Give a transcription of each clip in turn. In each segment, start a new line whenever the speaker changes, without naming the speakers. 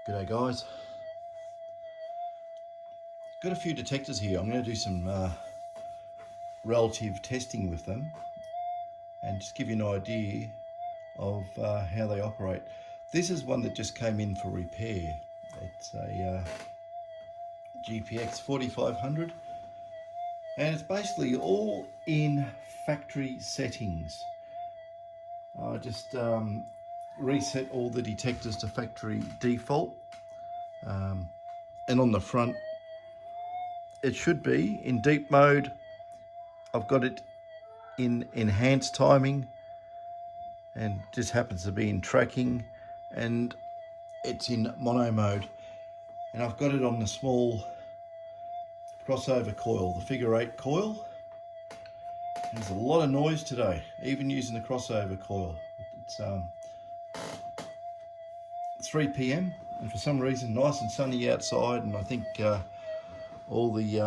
G'day guys. Got a few detectors here. I'm going to do some relative testing with them and just give you an idea of how they operate. This is one that just came in for repair. It's a GPX 4500 and it's basically all in factory settings. I just reset all the detectors to factory default, and on the front it should be in deep mode. I've got it in enhanced timing and just happens to be in tracking, and it's in mono mode, and I've got it on the small crossover coil, the figure 8 coil. There's a lot of noise today, even using the crossover coil. It's 3 p.m. and for some reason nice and sunny outside, and I think all the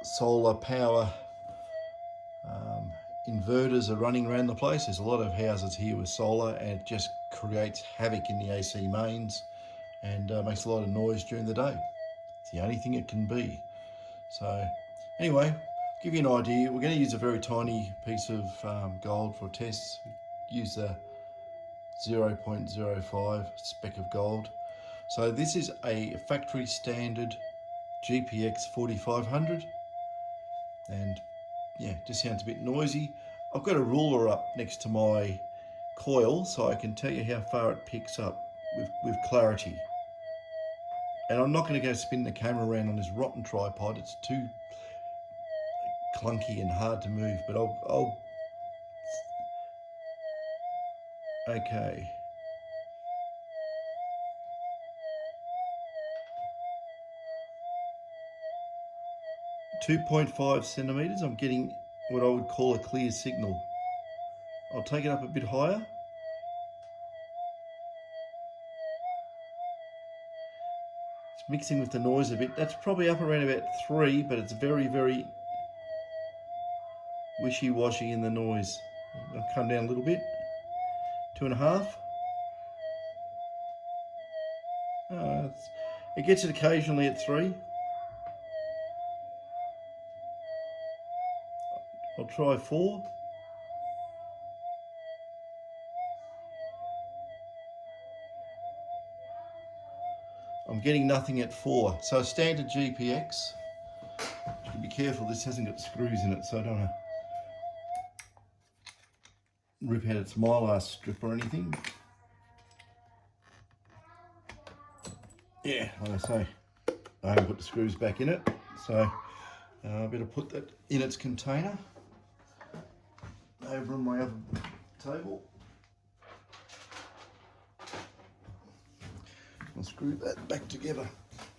solar power inverters are running around the place. There's a lot of houses here with solar, and it just creates havoc in the AC mains and makes a lot of noise during the day. It's the only thing it can be. So anyway, give you an idea, we're going to use a very tiny piece of gold for a test. Use a 0.05 speck of gold. So this is a factory standard GPX 4500, and yeah, just sounds a bit noisy. I've got a ruler up next to my coil so I can tell you how far it picks up with clarity. And I'm not going to go spin the camera around on this rotten tripod. It's too clunky and hard to move, but I'll okay. 2.5 centimeters, I'm getting what I would call a clear signal. I'll take it up a bit higher. It's mixing with the noise a bit. That's probably up around about 3, but it's very, very wishy-washy in the noise. I'll come down a little bit. 2.5. It gets it occasionally at 3. I'll try 4. I'm getting nothing at 4. So a standard GPX, you can be careful, this hasn't got screws in it, so I don't want to rip out its mylar strip or anything. Yeah, like I say, I haven't put the screws back in it, so I better put that in its container over on my other table. I'll screw that back together.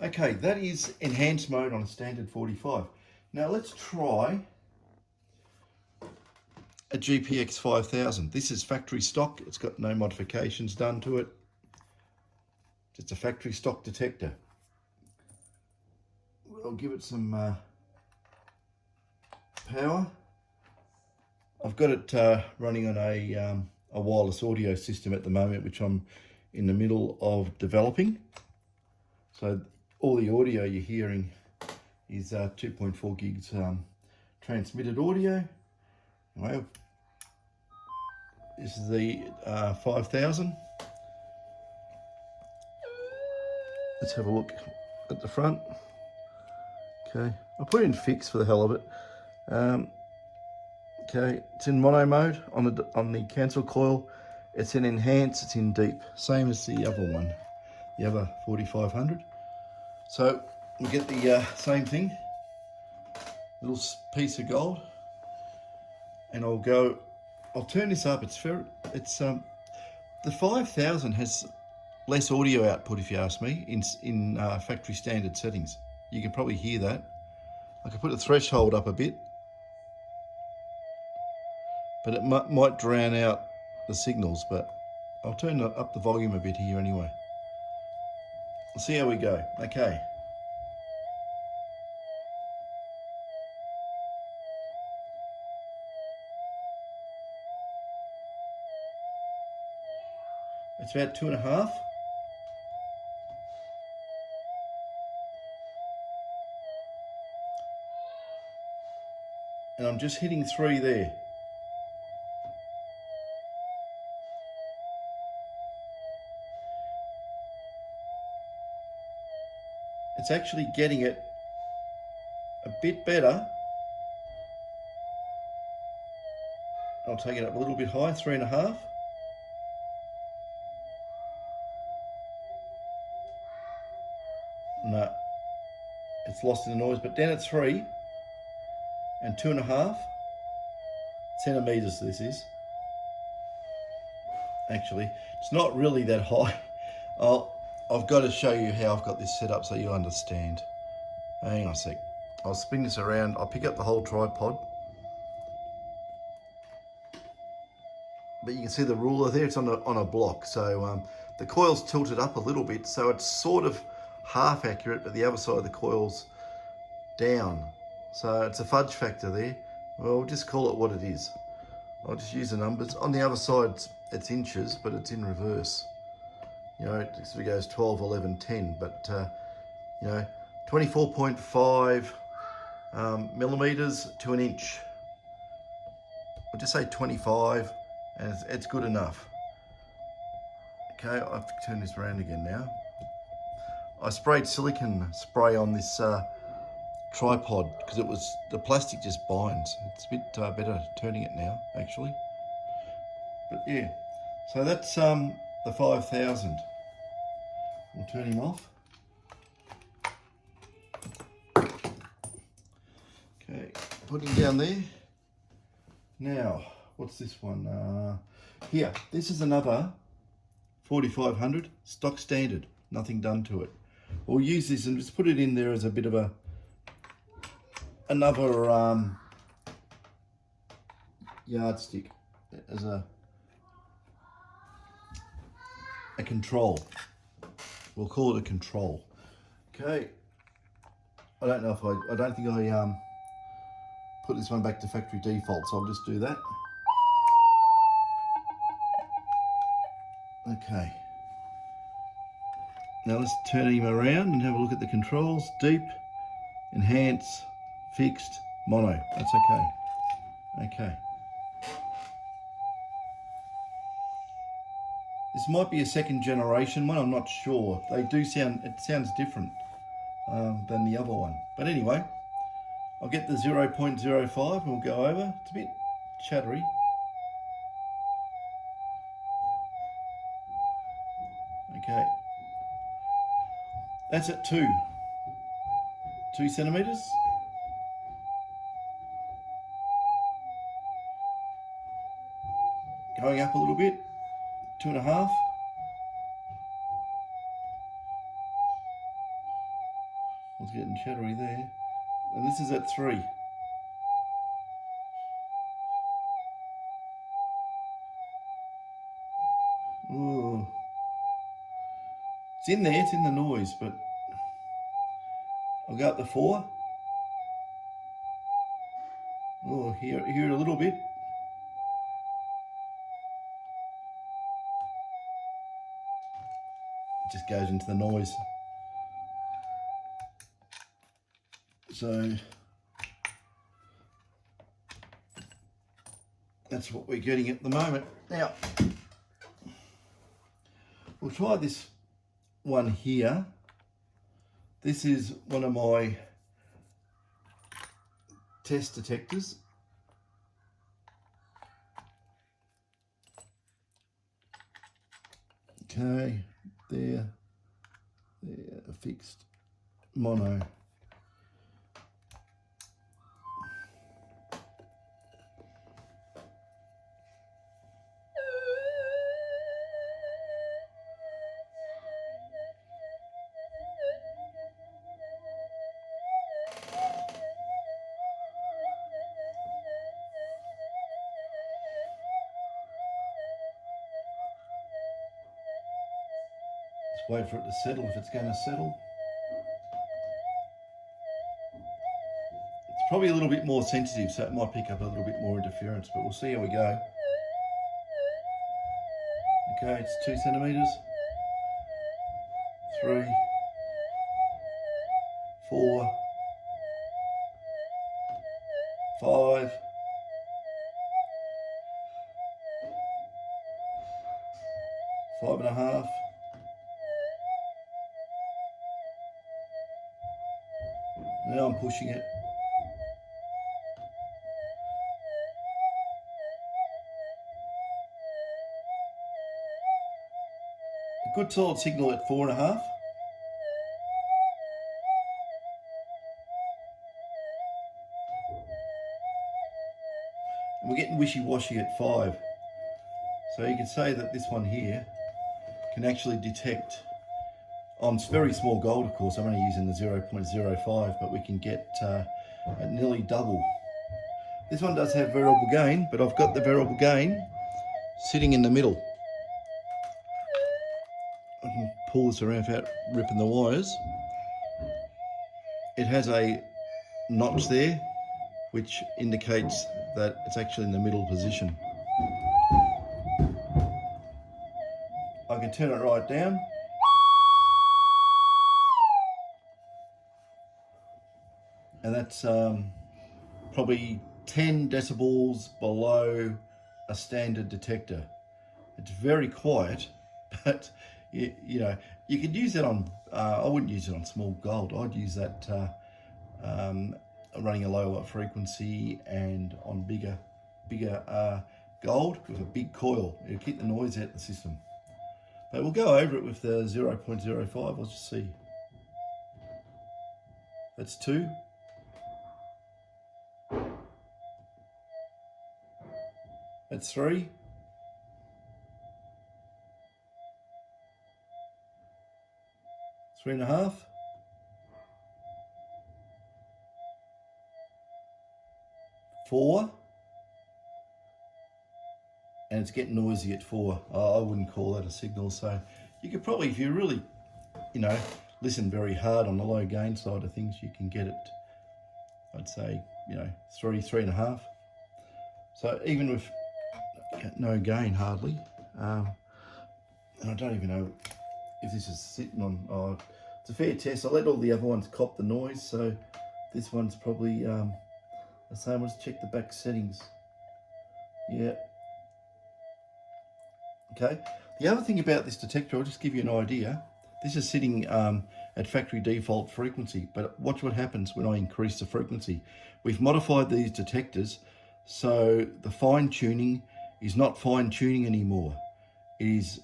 Okay, that is enhanced mode on a standard 45. Now let's try a GPX 5000. This is factory stock. It's got no modifications done to it. It's a factory stock detector. I'll give it some power. I've got it running on a wireless audio system at the moment, which I'm in the middle of developing. So all the audio you're hearing is 2.4 gigs transmitted audio. Anyway, this is the 5000. Let's have a look at the front. Okay, I'll put it in fixed for the hell of it. Okay, it's in mono mode on the cancel coil. It's in enhance, it's in deep, same as the other one, the other 4500. So we get the same thing, little piece of gold, and I'll turn this up. It's the 5000 has less audio output, if you ask me, in factory standard settings. You can probably hear that. I can put the threshold up a bit, but it might drown out the signals, but I'll turn up the volume a bit here anyway. We'll see how we go. Okay. It's about 2.5. And I'm just hitting 3 there. It's actually getting it a bit better. I'll take it up a little bit high, 3.5. No, it's lost in the noise, but down at 3 and 2.5 centimeters. This is actually, it's not really that high. I've got to show you how I've got this set up so you understand. Hang on a sec. I'll spin this around. I'll pick up the whole tripod. But you can see the ruler there, it's on a block. So the coil's tilted up a little bit, so it's sort of half accurate, but the other side of the coil's down. So it's a fudge factor there. Well, we'll just call it what it is. I'll just use the numbers. On the other side, it's inches, but it's in reverse. You know, it sort of goes 12, 11, 10, but you know, 24.5 millimeters to an inch. I'll just say 25, and it's good enough. Okay, I have to turn this around again now. I sprayed silicone spray on this tripod because the plastic just binds. It's a bit better turning it now, actually. But yeah, so that's the 5,000. We'll turn him off. Okay, put him down there. Now, what's this one? Here, this is another 4500 stock standard, nothing done to it. We'll use this and just put it in there as a bit of another yardstick, as a control. We'll call it a control. Okay. I don't know if I don't think I put this one back to factory default, so I'll just do that. Okay. Now let's turn him around and have a look at the controls. Deep, enhance, fixed, mono. That's okay. Okay. This might be a second generation one, I'm not sure. They do sound, it sounds different than the other one. But anyway, I'll get the 0.05 and we'll go over. It's a bit chattery. Okay. That's at 2 centimeters. Going up a little bit, 2.5. I was getting chattery there. And this is at 3. Ooh. It's in there, it's in the noise, but I'll go up to 4. Oh, hear it a little bit. It just goes into the noise. So that's what we're getting at the moment. Now, we'll try this one here. This is one of my test detectors. Okay, there, fixed, mono. Wait for it to settle if it's going to settle. It's probably a little bit more sensitive, so it might pick up a little bit more interference, but we'll see how we go. Okay, it's 2 centimeters. 3, 4, 5, 5.5, now I'm pushing it. A good solid signal at 4.5. And we're getting wishy-washy at 5. So you can say that this one here can actually detect on very small gold, of course. I'm only using the 0.05, but we can get at nearly double. This one does have variable gain, but I've got the variable gain sitting in the middle. I can pull this around without ripping the wires. It has a notch there, which indicates that it's actually in the middle position. I can turn it right down. And that's probably 10 decibels below a standard detector. It's very quiet, but you know, you could use that on, I wouldn't use it on small gold. I'd use that running a lower frequency and on bigger gold with a big coil. It'll keep the noise out of the system. But we'll go over it with the 0.05. I'll just see. That's 2. That's 3. Three and a half. 4. And it's getting noisy at 4. I wouldn't call that a signal. So you could probably, if you really, you know, listen very hard on the low gain side of things, you can get it, I'd say, you know, 3, 3.5. So even with no gain hardly, and I don't even know if this is sitting on, it's a fair test. I let all the other ones cop the noise, so this one's probably the same. Let's check the back settings. Yeah. Okay. The other thing about this detector, I'll just give you an idea. This is sitting at factory default frequency, but watch what happens when I increase the frequency. We've modified these detectors so the fine tuning is not fine tuning anymore. It is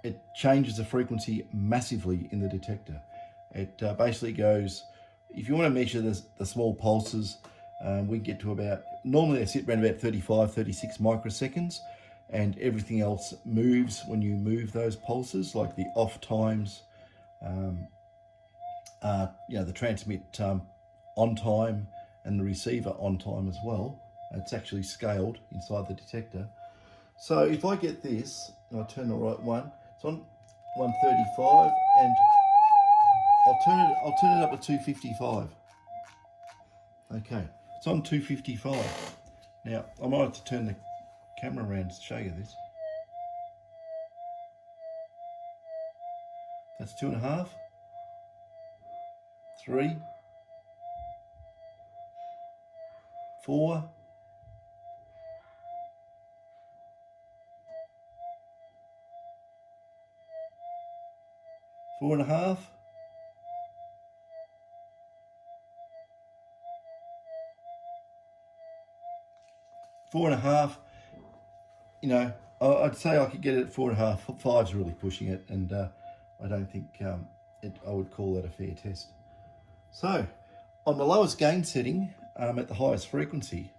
it changes the frequency massively in the detector. It basically goes, if you want to measure the small pulses, we get to about, normally they sit around about 35, 36 microseconds, and everything else moves when you move those pulses, like the off times, you know, the transmit on time and the receiver on time as well. It's actually scaled inside the detector. So if I get this, and I turn the right one, it's on 135, and I'll turn it up to 255. Okay, it's on 255. Now I might have to turn the camera around to show you this. That's 2.5, 3, 4, 4.5, 4.5. You know, I'd say I could get it at 4.5. 5's really pushing it, and I don't think I would call that a fair test. So, on the lowest gain setting, at the highest frequency,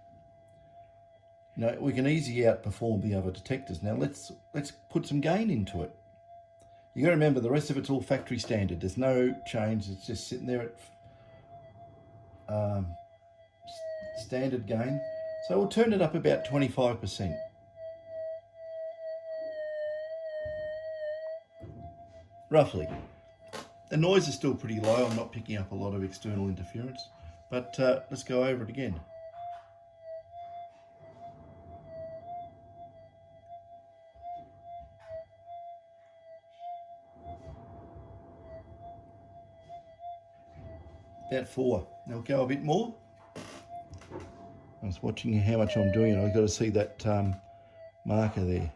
you know, we can easily outperform the other detectors. Now let's put some gain into it. You got to remember, the rest of it's all factory standard. There's no change. It's just sitting there at standard gain. So we'll turn it up about 25%. Roughly. The noise is still pretty low. I'm not picking up a lot of external interference, but let's go over it again. About 4. Now we'll go a bit more. I was watching how much I'm doing it. I've got to see that marker there.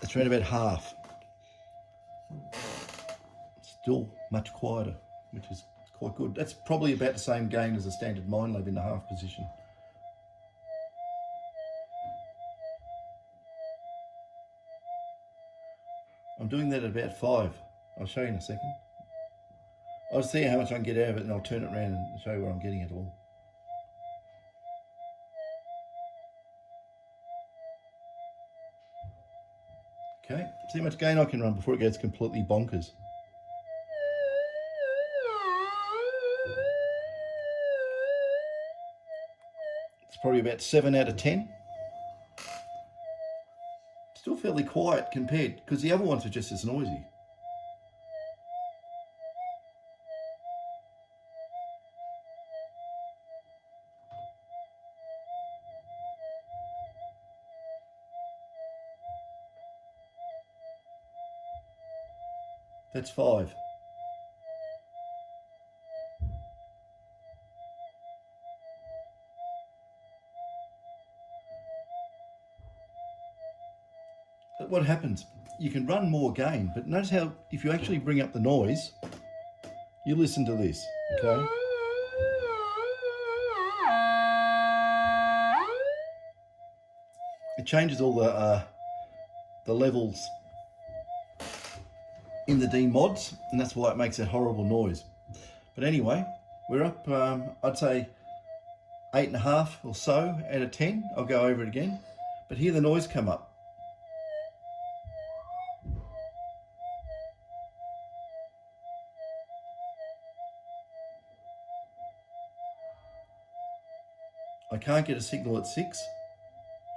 It's around about half. Still much quieter, which is quite good. That's probably about the same gain as a standard Minelab in the half position. I'm doing that at about 5. I'll show you in a second. I'll see how much I can get out of it and I'll turn it around and show you where I'm getting it all. Okay, see how much gain I can run before it gets completely bonkers. It's probably about 7 out of 10. Still fairly quiet compared, because the other ones are just as noisy. That's 5. But what happens? You can run more gain, but notice how if you actually bring up the noise, you listen to this, okay? It changes all the levels in the DetectorMods, and that's why it makes that horrible noise. But anyway, we're up, I'd say 8.5 or so out of 10. I'll go over it again, but hear the noise come up. I can't get a signal at 6.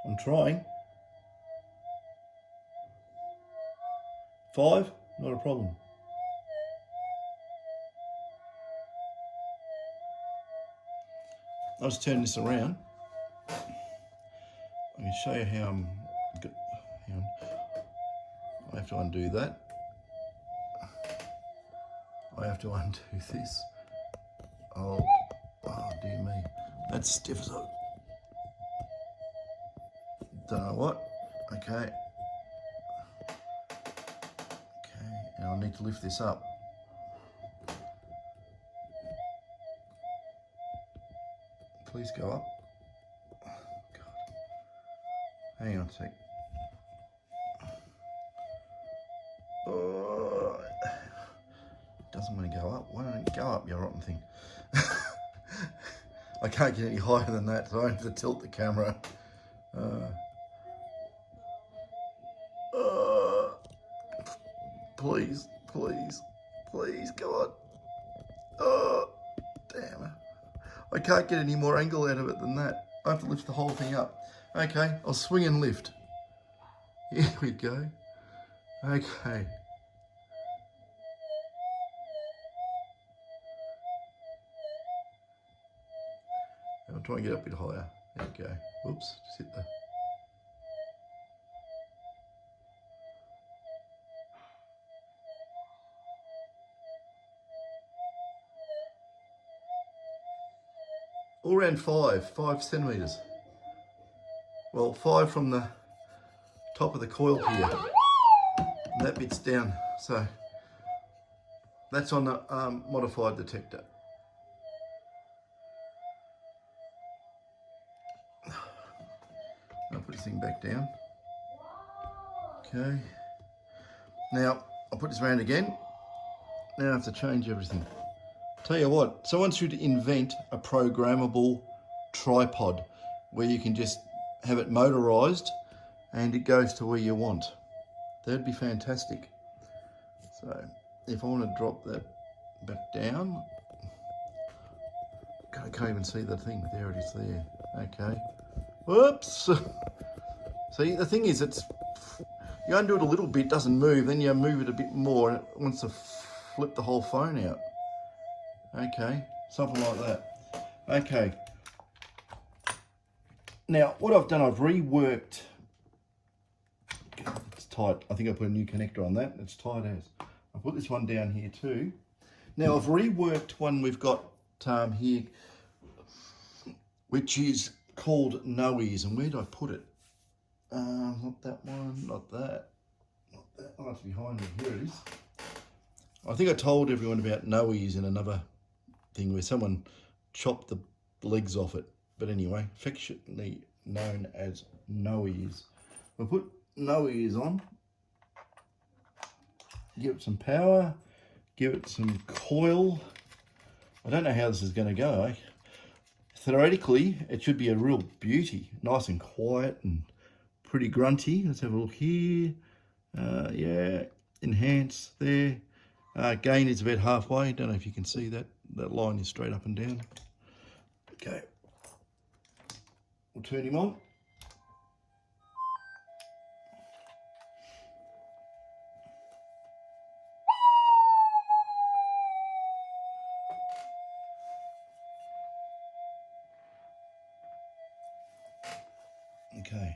I'm trying. 5, not a problem. I'll just turn this around. I can show you how I'm. Hang on. I have to undo that. I have to undo this. Oh dear me. That's stiff as a. Don't know what. Okay. Okay, and I need to lift this up. Please go up. God. Hang on a sec. Oh, it doesn't want to go up. Why don't it go up, you rotten thing? I can't get any higher than that, so I have to tilt the camera. Please, please, please, go on. Oh, damn it. I can't get any more angle out of it than that. I have to lift the whole thing up. Okay, I'll swing and lift. Here we go. Okay. I'll try and get up a bit higher. There we go. Whoops, just hit the... All around 5 centimetres. Well, 5 from the top of the coil here. And that bit's down. So that's on the modified detector. I'll put this thing back down. Okay. Now, I'll put this around again. Now I have to change everything. Tell you what, someone should invent a programmable tripod where you can just have it motorized and it goes to where you want. That'd be fantastic. So if I want to drop that back down, I can't even see the thing. There it is there. Okay. Whoops. See, the thing is, it's you undo it a little bit, doesn't move, then you move it a bit more and it wants to flip the whole phone out. Okay, something like that. Okay. Now, what I've done, I've reworked. It's tight. I think I put a new connector on that. It's tight as. I put this one down here too. Now I've reworked one we've got here, which is called Noise. And where did I put it? Not that one, not that, not that. Oh, it's behind me. Here it is. I think I told everyone about Noise in another thing where someone chopped the legs off it. But anyway, affectionately known as Noise. We'll put Noise on. Give it some power. Give it some coil. I don't know how this is going to go. Eh? Theoretically, it should be a real beauty. Nice and quiet and pretty grunty. Let's have a look here. Yeah, enhance there. Gain is about halfway. Don't know if you can see that. That line is straight up and down. Okay. We'll turn him on. Okay,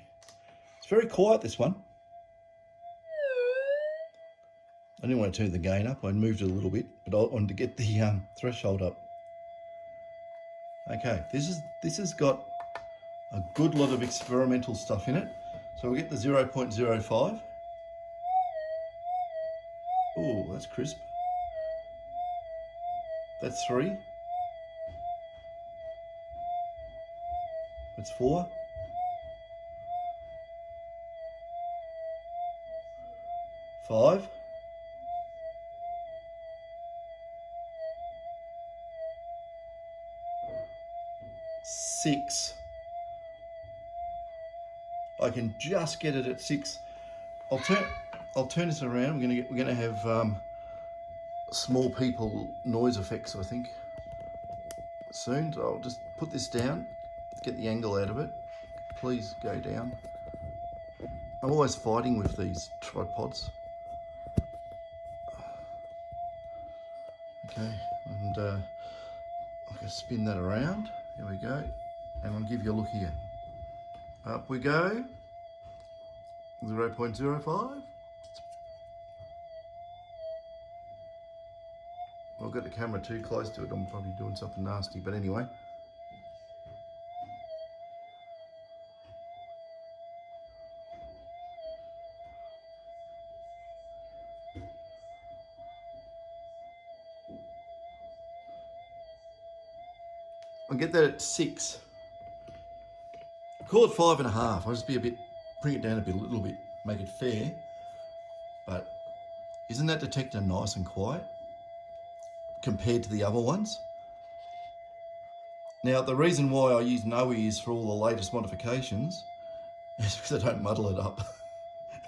it's very quiet, this one. I didn't want to turn the gain up. I moved it a little bit, but I wanted to get the threshold up. Okay, this has got a good lot of experimental stuff in it. So we'll get the 0.05. Oh, that's crisp. That's 3. That's 4. 5. 6. I can just get it at 6. I'll turn this around. We're gonna have small people noise effects, I think, soon. So I'll just put this down, get the angle out of it. Please go down. I'm always fighting with these tripods. Okay, and I'm gonna spin that around. Here we go, and I'll give you a look here. Up we go. 0.05. I've got the camera too close to it. I'm probably doing something nasty, but anyway. I'll get that at 6. Call it 5.5. I'll just be a bit, bring it down a little bit, make it fair. But isn't that detector nice and quiet compared to the other ones? Now, the reason why I use Noise for all the latest modifications is because I don't muddle it up.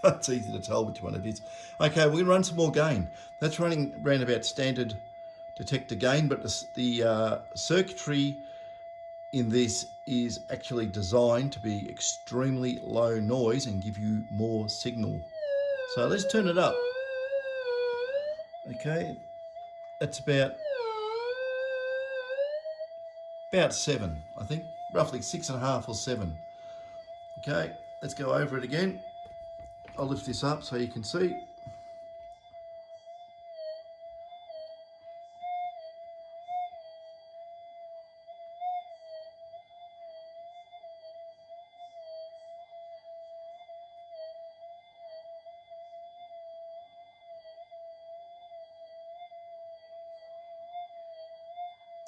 It's easy to tell which one it is. Okay, we're going to run some more gain. That's running around about standard detector gain, but the circuitry in this is actually designed to be extremely low noise and give you more signal. So let's turn it up. Okay, that's about 7, I think, roughly 6.5 or 7. Okay, let's go over it again. I'll lift this up so you can see.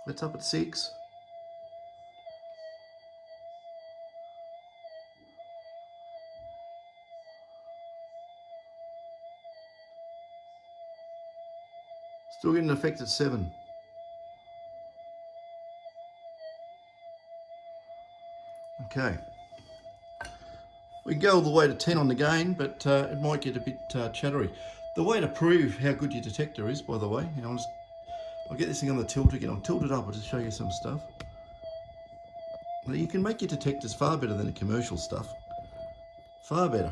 It's up at 6. Still getting an effect at 7. Okay. We can go all the way to 10 on the gain, but it might get a bit chattery. The way to prove how good your detector is, by the way, I'll get this thing on the tilt again. I'll tilt it up. I'll just show you some stuff. Now, you can make your detectors far better than the commercial stuff. Far better.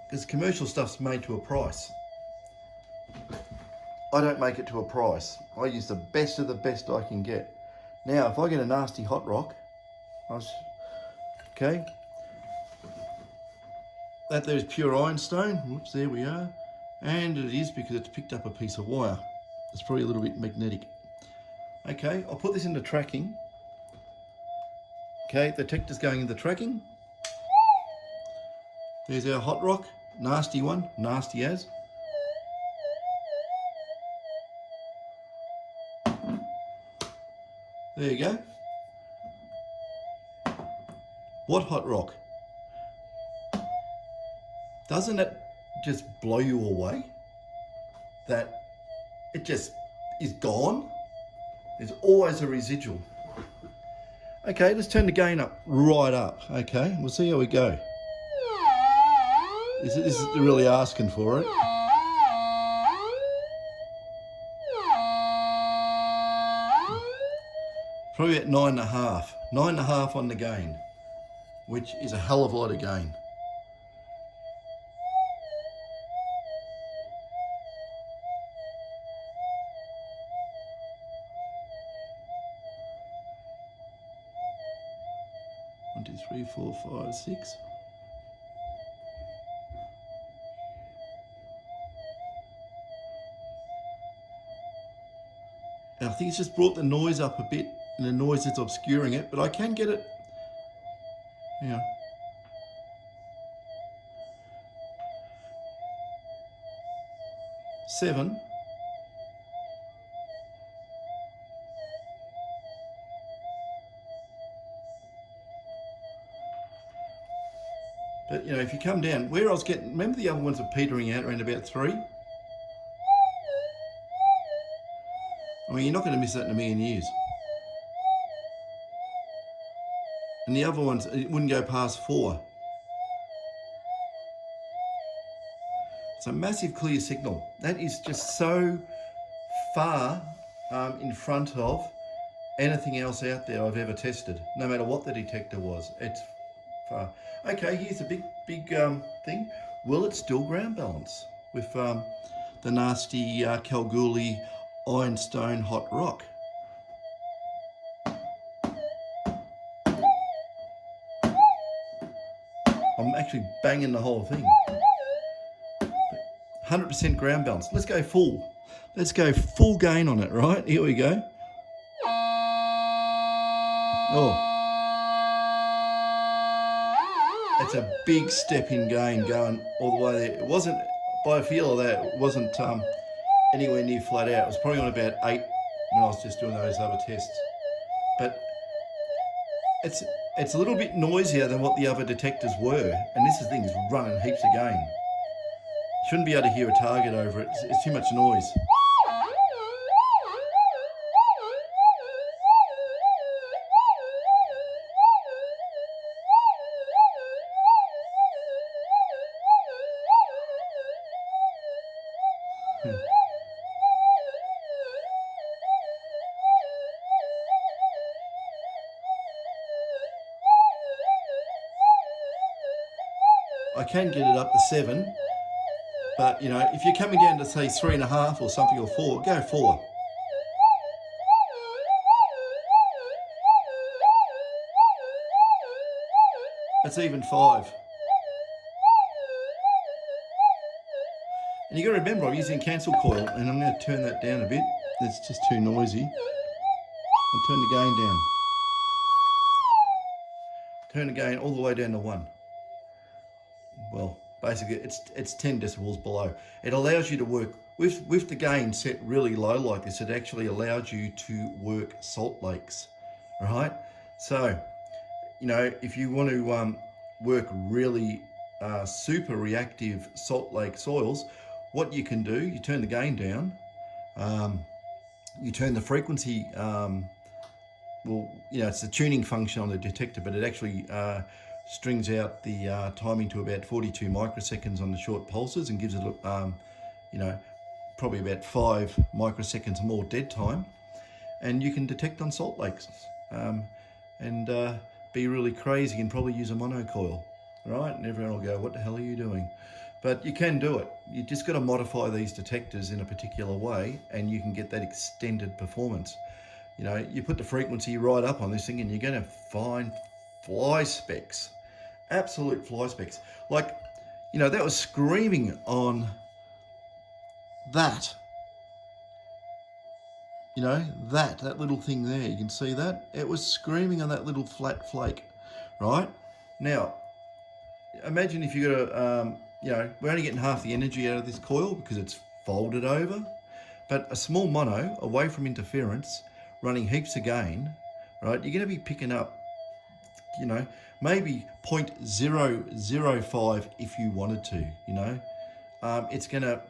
Because commercial stuff's made to a price. I don't make it to a price. I use the best of the best I can get. Now, if I get a nasty hot rock, okay, that there's pure ironstone. Whoops, there we are. And it is because it's picked up a piece of wire. It's probably a little bit magnetic. Okay, I'll put this into tracking. Okay, the detector's going into tracking. There's our hot rock, nasty one, nasty as. There you go. What hot rock? Doesn't it just blow you away? That it just is gone? There's always a residual. Okay, let's turn the gain up, right up. Okay, we'll see how we go. This is really asking for it. Probably at 9.5. 9.5 on the gain, which is a hell of a lot of gain. One, two, three, 4, 5, 6. And I think it's just brought the noise up a bit, and the noise is obscuring it, but I can get it. Yeah. Seven. But you know, if you come down, where I was getting, remember the other ones are petering out around about 3? I mean, you're not going to miss that in a million years. And the other ones, it wouldn't go past 4. It's a massive clear signal. That is just so far in front of anything else out there I've ever tested, no matter what the detector was. It's far. Okay, here's a big thing. Will it still ground balance with the nasty Kalgoorlie ironstone hot rock? I'm actually banging the whole thing. 100% ground balance. Let's go full. Let's go full gain on it, right? Here we go. Oh. It's a big step in gain going all the way there. It wasn't, by a feel of that, it wasn't anywhere near flat out. It was probably on about 8 when I was just doing those other tests. But it's a little bit noisier than what the other detectors were, and this thing's running heaps of gain. You shouldn't be able to hear a target over it. It's too much noise. I can get it up to 7, but you know, if you're coming down to say 3.5 or something, or 4, go 4. That's even 5. And you got to remember, I'm using cancel coil, and I'm going to turn that down a bit. It's just too noisy. I'll turn the gain down. Turn the gain all the way down to 1. Well, basically it's 10 decibels below. It allows you to work with the gain set really low like this. It actually allows you to work salt lakes, right? So, you know, if you want to work really super reactive salt lake soils, what you can do, you turn the gain down, you turn the frequency, well, you know, it's the tuning function on the detector, but it actually strings out the timing to about 42 microseconds on the short pulses and gives it, you know, probably about 5 microseconds more dead time. And you can detect on salt lakes and be really crazy and probably use a monocoil, right? And everyone will go, what the hell are you doing? But you can do it. You just got to modify these detectors in a particular way and you can get that extended performance. You know, you put the frequency right up on this thing and you're going to find fly specks, absolute fly specks. Like, you know, that was screaming on that. You know, that little thing there, you can see that? It was screaming on that little flat flake, right? Now, imagine if you got a, you know, we're only getting half the energy out of this coil because it's folded over, but a small mono away from interference, running heaps of gain, right? You're going to be picking up, you know, maybe 0.005 if you wanted to, you know. It's going to,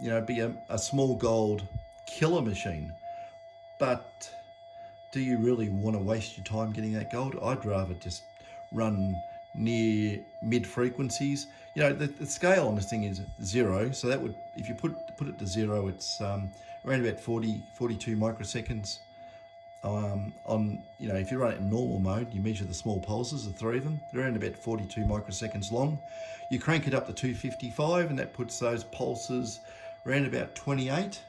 you know, be a small gold killer machine. But do you really want to waste your time getting that gold? I'd rather just run near mid frequencies. You know, the scale on this thing is 0, so that would, if you put it to 0, it's around about 42 microseconds. On, you know, if you run it in normal mode, you measure the small pulses, the 3 of them, they're around about 42 microseconds long. You crank it up to 255 and that puts those pulses around about 28.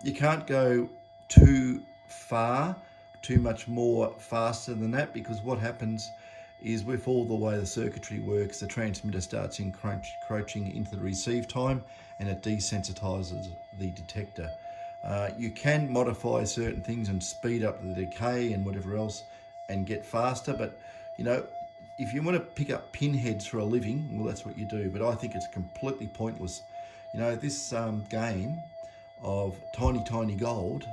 You can't go too far, too much more faster than that, because what happens is with all the way the circuitry works, the transmitter starts encroaching into the receive time and it desensitizes the detector. You can modify certain things and speed up the decay and whatever else and get faster, but you know, if you want to pick up pinheads for a living, well, that's what you do, but I think it's completely pointless. You know, this game of tiny gold,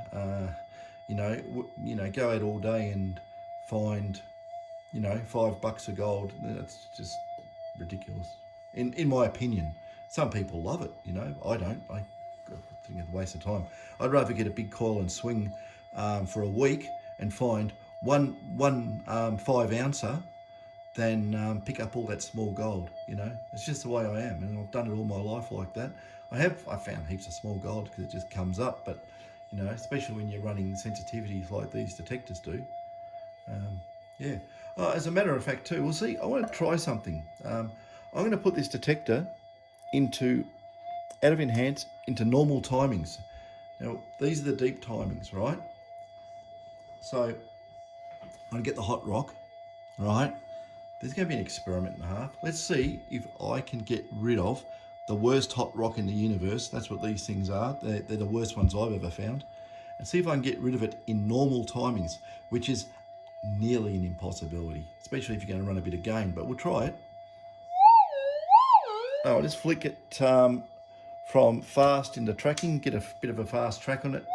you know, go out all day and find, you know, $5 of gold. That's just ridiculous, in my opinion. Some people love it, you know. I don't. I think it's a waste of time. I'd rather get a big coil and swing for a week and find one 5-ouncer than pick up all that small gold. You know, it's just the way I am, and I've done it all my life like that. I found heaps of small gold because it just comes up, but you know, especially when you're running sensitivities like these detectors do. Yeah. As a matter of fact, too, we'll see. I want to try something. I'm going to put this detector into out of enhance into normal timings. Now, these are the deep timings, right? So I'm going to get the hot rock, right? There's going to be an experiment and a half. Let's see if I can get rid of the worst hot rock in the universe. That's what these things are. They're the worst ones I've ever found. And see if I can get rid of it in normal timings, which is nearly an impossibility, especially if you're going to run a bit of gain, but we'll try it. I'll just flick it from fast into tracking, get a bit of a fast track on it.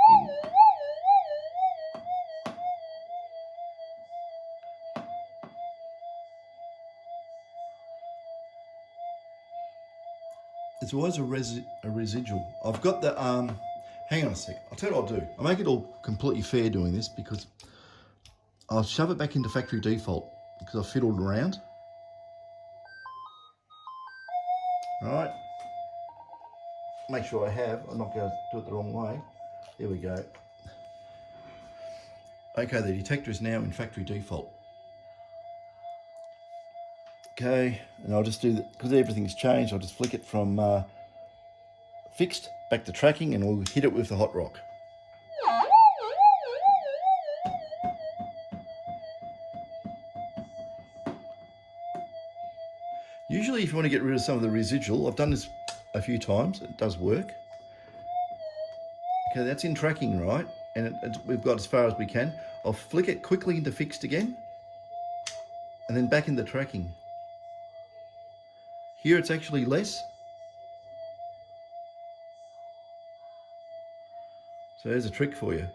There's always a residual. I've got the, hang on a sec. I'll tell you what I'll do. I'll make it all completely fair doing this because I'll shove it back into factory default because I've fiddled around. Right. Make sure I have. I'm not going to do it the wrong way. There we go. Okay, the detector is now in factory default. Okay, and I'll just do that because everything's changed. I'll just flick it from fixed back to tracking and we'll hit it with the hot rock. Usually if you want to get rid of some of the residual, I've done this a few times, it does work. Okay, that's in tracking, right? And we've got as far as we can. I'll flick it quickly into fixed again and then back into tracking. Here it's actually less. So there's a trick for you.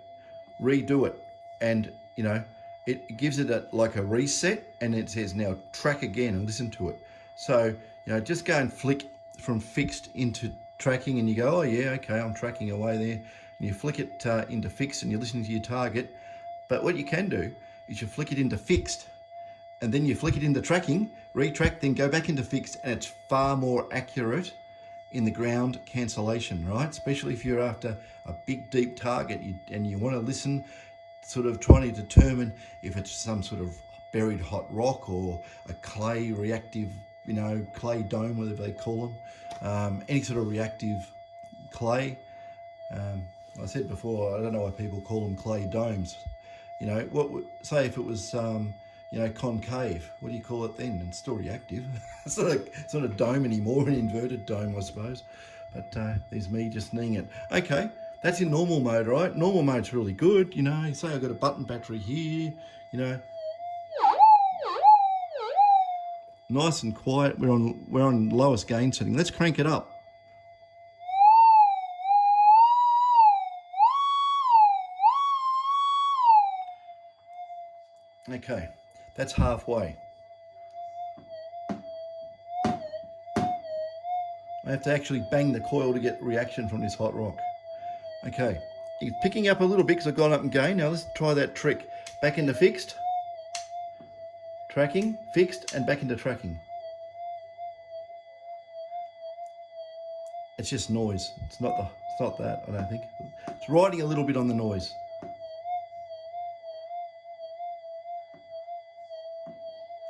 Redo it and, you know, it gives it like a reset and it says now track again and listen to it. So, you know, just go and flick from fixed into tracking and you go, oh yeah, okay, I'm tracking away there. And you flick it into fixed and you're listening to your target. But what you can do is you flick it into fixed and then you flick it into tracking, retrack, then go back into fixed, and it's far more accurate in the ground cancellation, right? Especially if you're after a big, deep target and you want to listen, sort of trying to determine if it's some sort of buried hot rock or a clay reactive, you know, clay dome, whatever they call them, any sort of reactive clay. I said before, I don't know why people call them clay domes. You know, what say if it was, you know, concave, what do you call it then? It's still reactive. It's not a dome anymore, an inverted dome, I suppose. But there's me just kneeing it. Okay, That's in normal mode, right? Normal mode's really good, you know. Say I've got a button battery here, you know. Nice and quiet. We're on lowest gain setting. Let's crank it up. Okay, that's halfway. I have to actually bang the coil to get reaction from this hot rock. Okay, it's picking up a little bit because I've gone up in gain. Now let's try that trick. Back into fixed, tracking, fixed, and back into tracking. It's just noise. It's not that, I don't think. It's riding a little bit on the noise.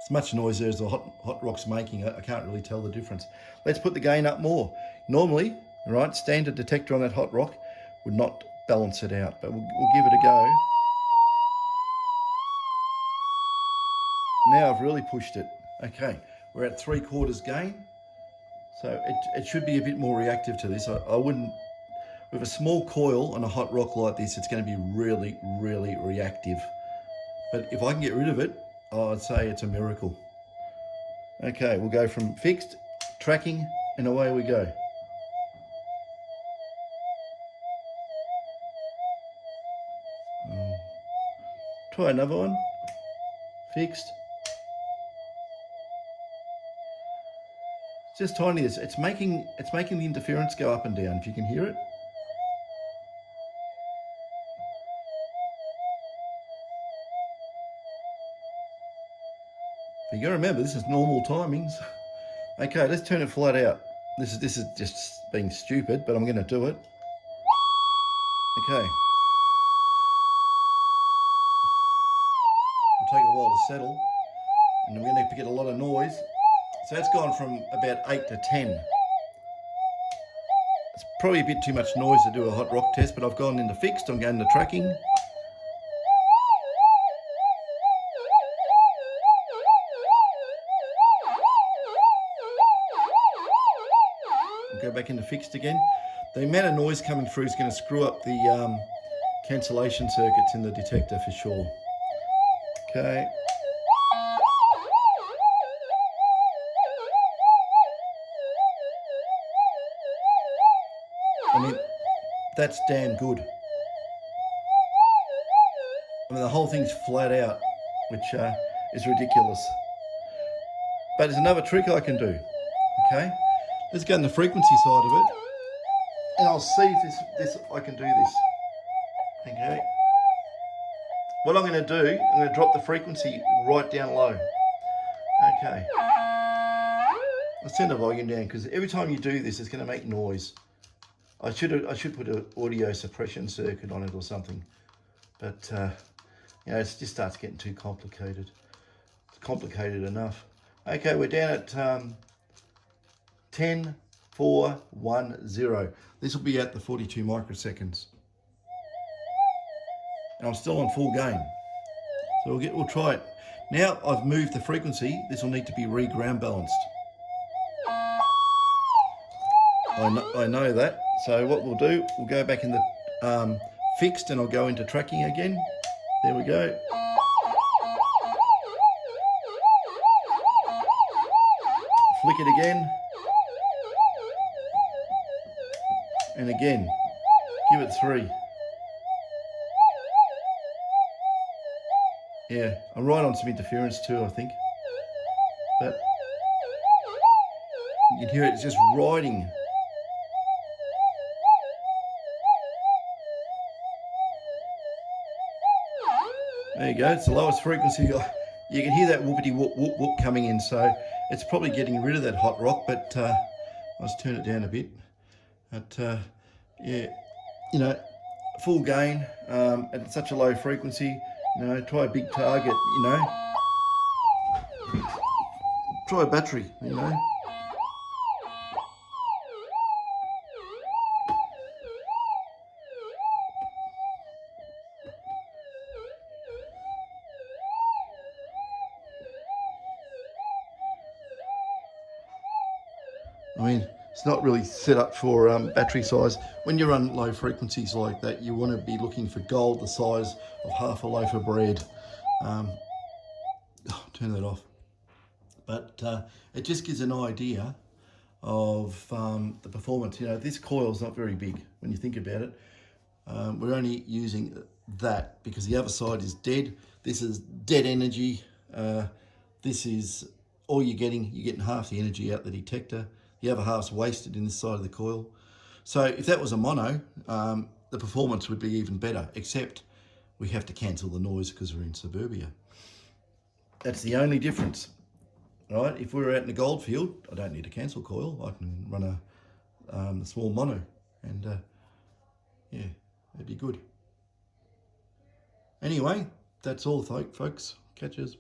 As much noise there as the hot rock's making, I can't really tell the difference. Let's put the gain up more. Normally, right, standard detector on that hot rock would not balance it out, but we'll give it a go. Now I've really pushed it. Okay, we're at 3/4 gain. So it should be a bit more reactive to this. I wouldn't, with a small coil on a hot rock like this, it's going to be really, really reactive. But if I can get rid of it, I'd say it's a miracle. Okay, we'll go from fixed, tracking, and away we go. Try another one. Fixed. It's just tiny. It's making the interference go up and down, if you can hear it. But you gotta remember, this is normal timings. Okay, let's turn it flat out. This is just being stupid, but I'm gonna do it. Okay. It'll take a while to settle, and we're gonna get a lot of noise. So that's gone from about 8 to 10. It's probably a bit too much noise to do a hot rock test, but I've gone into fixed, I'm going to tracking. I'll go back into fixed again. The amount of noise coming through is going to screw up the cancellation circuits in the detector for sure. Okay. I mean, that's damn good. I mean, the whole thing's flat out, which is ridiculous. But there's another trick I can do, okay? Let's go on the frequency side of it, and I'll see if I can do this, okay? What I'm going to do, I'm going to drop the frequency right down low, okay? Let's turn the volume down, because every time you do this, it's going to make noise. I should put an audio suppression circuit on it or something, but you know, it just starts getting too complicated. It's complicated enough. Okay, we're down at 10, 4, 1, 0. This will be at the 42 microseconds, and I'm still on full gain. So we'll try it. Now I've moved the frequency. This will need to be re-ground balanced. I know that. So what we'll do, we'll go back in the fixed, and I'll go into tracking again. There we go. Flick it again. And again. Give it 3. Yeah, I'm right on some interference too, I think. But you can hear it, it's just riding. There you go, it's the lowest frequency. You can hear that whoopity whoop whoop whoop coming in, so it's probably getting rid of that hot rock, but let's turn it down a bit. But yeah, you know, full gain at such a low frequency, you know, try a big target, you know. Try a battery, you know. I mean, It's not really set up for battery size. When you run low frequencies like that, you want to be looking for gold the size of half a loaf of bread. Turn that off. But it just gives an idea of the performance. You know, this coil's not very big when you think about it. We're only using that because the other side is dead. This is dead energy. This is all you're getting half the energy out the detector. The other half's wasted in this side of the coil. So if that was a mono, the performance would be even better, except we have to cancel the noise because we're in suburbia. That's the only difference, right? If we were out in a gold field, I don't need a cancel coil. I can run a small mono, and yeah, it'd be good. Anyway, that's all, folks. Catches.